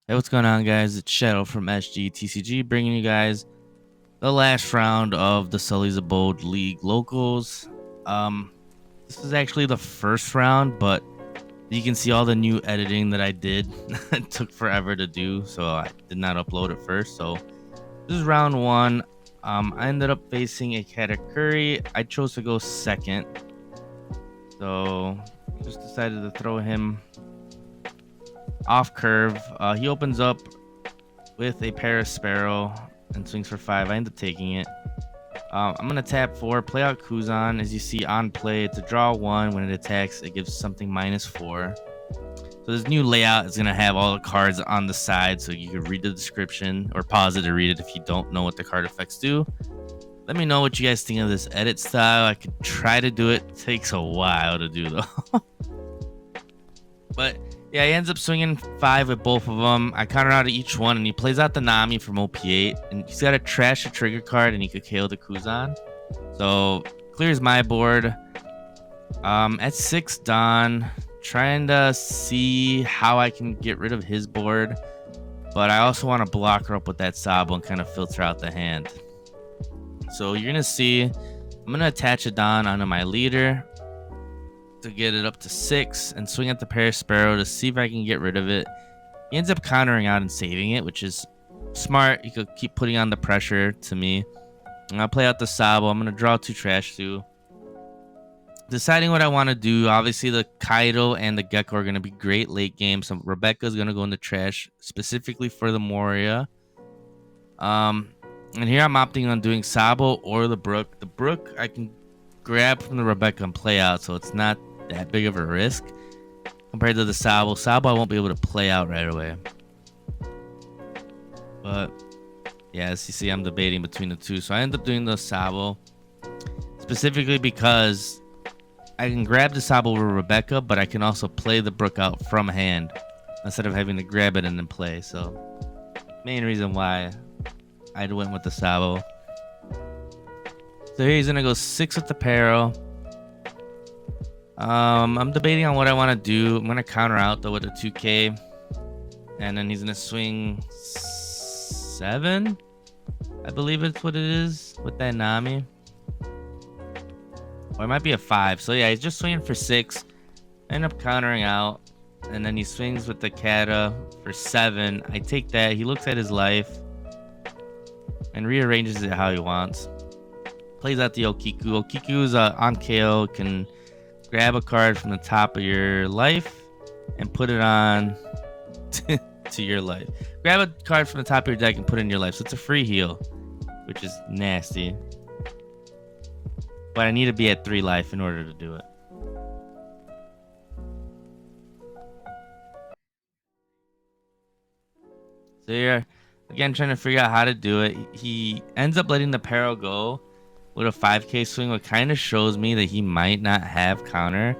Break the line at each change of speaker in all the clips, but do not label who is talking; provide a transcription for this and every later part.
Hey, what's going on, guys? It's Shadow from SG TCG, bringing you guys the last round of the Sully's Abode League locals. Um, this is actually the first round, but you can see all the new editing that I did. It took forever to do, so I did not upload it first. So this is round one. I ended up facing a Katakuri. I chose to go second, so just decided to throw him off curve. He opens up with a Paris Sparrow and swings for 5. I end up taking it. I'm going to tap 4, play out Kuzan. As you see on play, it's a draw 1. When it attacks, it gives something -4. So this new layout is going to have all the cards on the side, so you can read the description or pause it to read it if you don't know what the card effects do. Let me know what you guys think of this edit style. I could try to do it. It takes a while to do, though. But yeah, he ends up swinging 5 with both of them. I counter out each one, and he plays out the Nami from OP8, and he's got to trash a trigger card, and he could KO the Kuzan. So clears my board. At 6 Don, trying to see how I can get rid of his board, but I also want to block her up with that Sabo and kind of filter out the hand. So you're gonna see, I'm gonna attach a Don onto my leader to get it up to 6 and swing at the Paris Sparrow to see if I can get rid of it. He ends up countering out and saving it, which is smart. He could keep putting on the pressure to me. And I'll play out the Sabo. I'm going to draw 2 Trash 2. Deciding what I want to do. Obviously, the Kaido and the Gecko are going to be great late game. So Rebecca is going to go in the trash specifically for the Moria. And here I'm opting on doing Sabo or the Brook. The Brook I can grab from the Rebecca and play out, so it's not that big of a risk compared to the Sabo. Sabo I won't be able to play out right away. But yeah, as you see, I'm debating between the two. So I end up doing the Sabo specifically because I can grab the Sabo with Rebecca, but I can also play the Brook out from hand instead of having to grab it and then play. So main reason why I went with the Sabo. So here he's gonna go 6 with the Paro. I'm debating on what I want to do. I'm gonna counter out though with a 2K, and then he's gonna swing 7. I believe it's what it is with that Nami, or it might be a 5. So yeah, he's just swinging for 6. End up countering out, and then he swings with the Kata for 7. I take that. He looks at his life and rearranges it how he wants. Plays out the Okiku. Okiku's on KO, can grab a card from the top of your life and put it on to your life. Grab a card from the top of your deck and put it in your life. So it's a free heal, which is nasty. But I need to be at 3 life in order to do it. So you're again trying to figure out how to do it. He ends up letting the Paro go with a 5K swing, what kind of shows me that he might not have counter.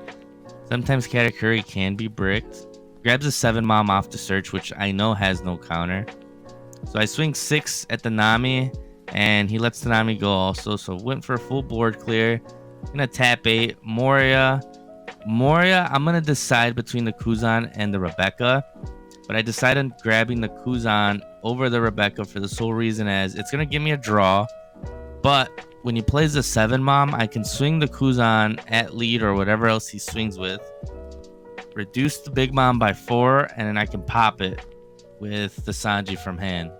Sometimes Katakuri can be bricked. Grabs a 7 Mom off the search, which I know has no counter. So I swing 6 at the Nami, and he lets the Nami go also. So went for a full board clear. Gonna tap 8. Moria, I'm gonna decide between the Kuzan and the Rebecca, but I decided on grabbing the Kuzan over the Rebecca for the sole reason as it's gonna give me a draw. But when he plays the 7 Mom, I can swing the Kuzan at lead or whatever else he swings with, reduce the Big Mom by 4, and then I can pop it with the Sanji from hand.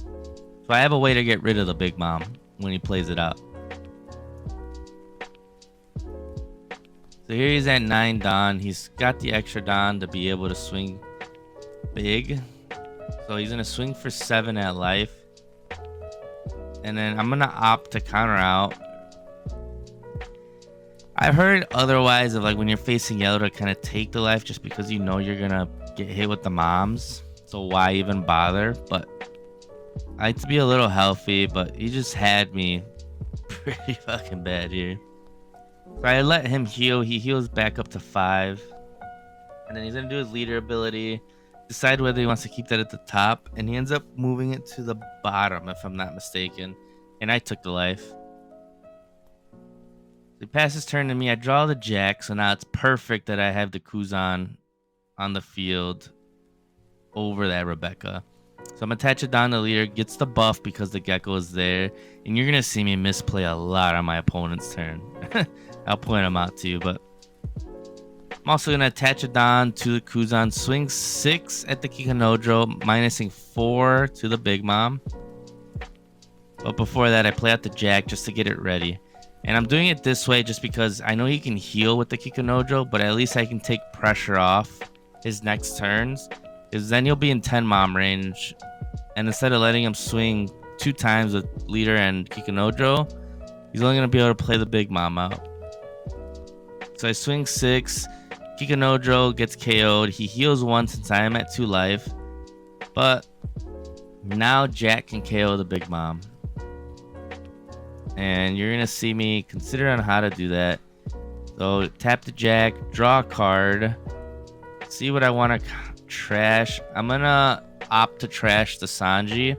So I have a way to get rid of the Big Mom when he plays it out. So here he's at 9 Don. He's got the extra Don to be able to swing big. So he's going to swing for 7 at life. And then I'm going to opt to counter out. I've heard otherwise of like when you're facing yellow to kind of take the life just because you know you're going to get hit with the moms. So why even bother? But I like to be a little healthy, but he just had me pretty fucking bad here. So I let him heal. He heals back up to 5. And then he's going to do his leader ability. Decide whether he wants to keep that at the top, and he ends up moving it to the bottom if I'm not mistaken, and I took the life. He passes turn to me. I draw the Jack, so now it's perfect that I have the Kuzan on the field. over that Rebecca. So I'm gonna attach it down. The leader gets the buff because the gecko is there, and you're gonna see me misplay a lot on my opponent's turn. I'll point them out to you, but I'm also gonna attach it down to the Kuzan, swing 6 at the Kikanojo, minusing 4 to the Big Mom. But before that, I play out the Jack just to get it ready. And I'm doing it this way just because I know he can heal with the Kikanojo, but at least I can take pressure off his next turns, because then he'll be in 10 Mom range. And instead of letting him swing 2 times with leader and Kikanojo, he's only gonna be able to play the Big Mom out. So I swing 6, Kikanojo gets KO'd. He heals 1 since I am at 2 life. But now Jack can KO the Big Mom. And you're going to see me consider on how to do that. So tap the Jack, draw a card, see what I want to trash. I'm going to opt to trash the Sanji,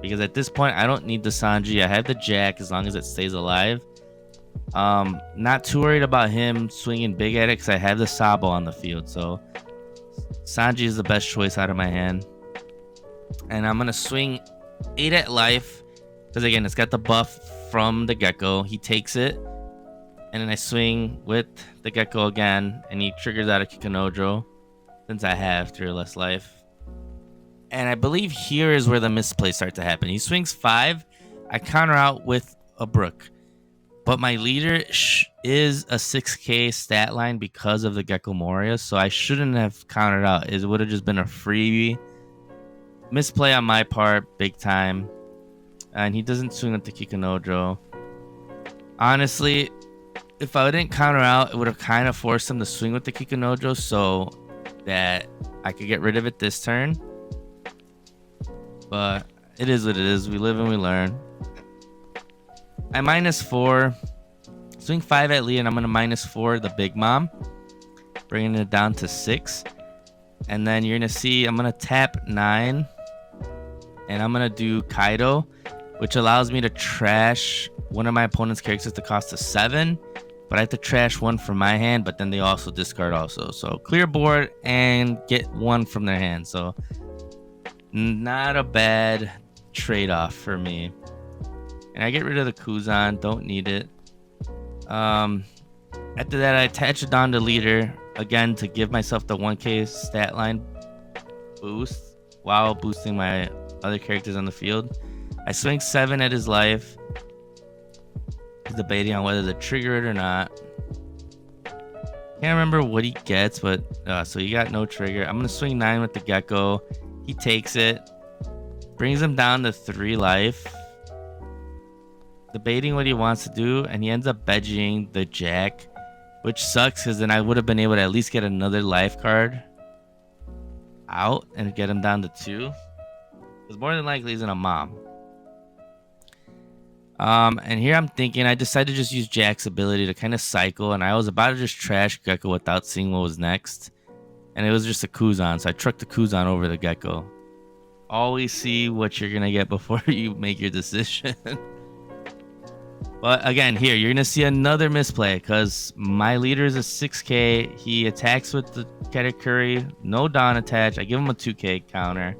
because at this point I don't need the Sanji. I have the Jack as long as it stays alive. Not too worried about him swinging big at it because I have the Sabo on the field. So Sanji is the best choice out of my hand. And I'm going to swing 8 at life because, again, it's got the buff from the gecko. He takes it, and then I swing with the gecko again, and he triggers out a Kikanojo since I have 3 or less life. And I believe here is where the misplays start to happen. He swings 5. I counter out with a Brook. But my leader is a 6k stat line because of the Gecko Moria, so I shouldn't have countered out. It would have just been a free misplay on my part, big time. And he doesn't swing with the Kikanojo. Honestly, if I didn't counter out, it would have kind of forced him to swing with the Kikanojo so that I could get rid of it this turn. But it is what it is. We live and we learn. I -4, swing 5 at Lee, and I'm going to -4 the Big Mom, bringing it down to 6. And then you're going to see I'm going to tap 9, and I'm going to do Kaido, which allows me to trash one of my opponent's characters to cost a 7, but I have to trash 1 from my hand, but then they also discard also. So clear board and get 1 from their hand. So not a bad trade-off for me. And I get rid of the Kuzan, don't need it. After that, I attach it down to leader again to give myself the 1k stat line boost while boosting my other characters on the field. I swing 7 at his life. He's debating on whether to trigger it or not. Can't remember what he gets, but so he got no trigger. I'm gonna swing 9 with the gecko. He takes it, brings him down to 3 life. Debating what he wants to do, and he ends up bedging the Jack, which sucks because then I would have been able to at least get another life card out and get him down to 2, because more than likely he's in a Mom. And here I'm thinking I decided to just use Jack's ability to kind of cycle, and I was about to just trash Gecko without seeing what was next, and it was just a Kuzan, so I trucked the Kuzan over the Gecko. Always see what you're gonna get before you make your decision. But again, here, you're going to see another misplay because my leader is a 6k. He attacks with the Katakuri. No Dawn attached. I give him a 2k counter.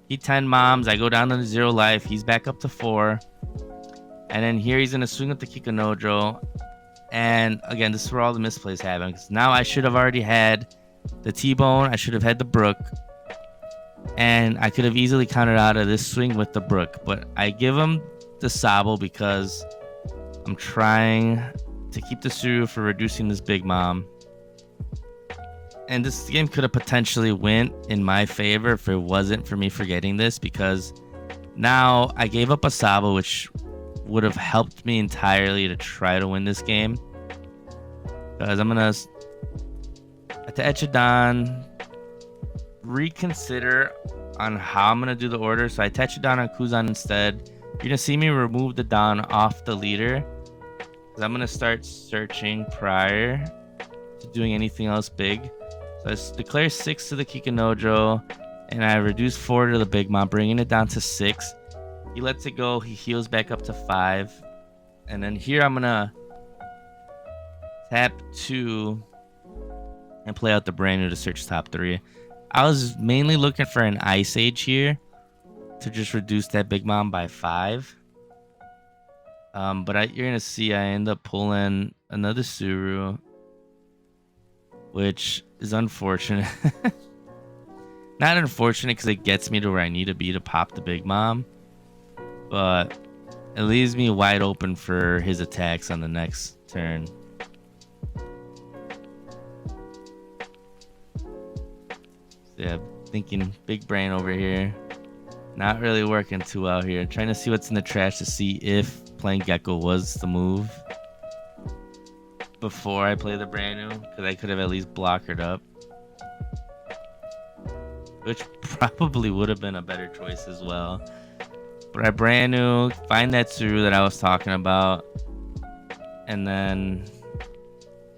He 10 Moms. I go down to 0 life. He's back up to 4. And then here he's going to swing with the Kikanojo. And again, this is where all the misplays happen. Because now I should have already had the T-Bone. I should have had the Brook. And I could have easily countered out of this swing with the Brook. But I give him the Sabo because I'm trying to keep the Suru for reducing this Big Mom. And this game could have potentially went in my favor if it wasn't for me forgetting this, because now I gave up a Sabo, which would have helped me entirely to try to win this game. Because I'm going to attach it down, reconsider on how I'm going to do the order. So I attach it down on Kuzan instead. You're going to see me remove the Dawn off the leader, I'm going to start searching prior to doing anything else big. So I declare 6 to the Kikanojo, and I reduce 4 to the Big Mom, bringing it down to 6. He lets it go. He heals back up to 5. And then here I'm going to tap 2 and play out the brand new to search top 3. I was mainly looking for an Ice Age here to just reduce that Big Mom by 5. But you're gonna see I end up pulling another Suru, which is unfortunate. Not unfortunate because it gets me to where I need to be to pop the Big Mom, but it leaves me wide open for his attacks on the next turn. So yeah, thinking big brain over here. Not really working too well here. Trying to see what's in the trash to see if playing Gecko was the move before I play the brand new, because I could have at least blockered up, which probably would have been a better choice as well. But I brand new, find that Suru that I was talking about, and then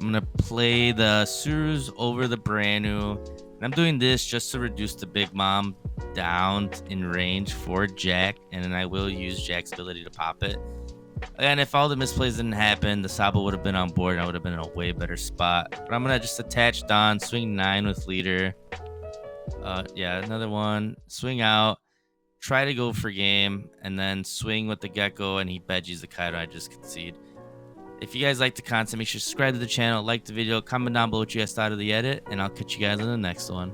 I'm gonna play the Surus over the brand new. And I'm doing this just to reduce the Big Mom down in range for Jack, and then I will use Jack's ability to pop it. And if all the misplays didn't happen, the Sabo would have been on board and I would have been in a way better spot. But I'm gonna just attach Don, swing 9 with leader. Yeah, another one. Swing out, try to go for game, and then swing with the Gecko, and he veggies the Kaido. I just concede. If you guys like the content, make sure to subscribe to the channel, like the video, comment down below what you guys thought of the edit, and I'll catch you guys in the next one.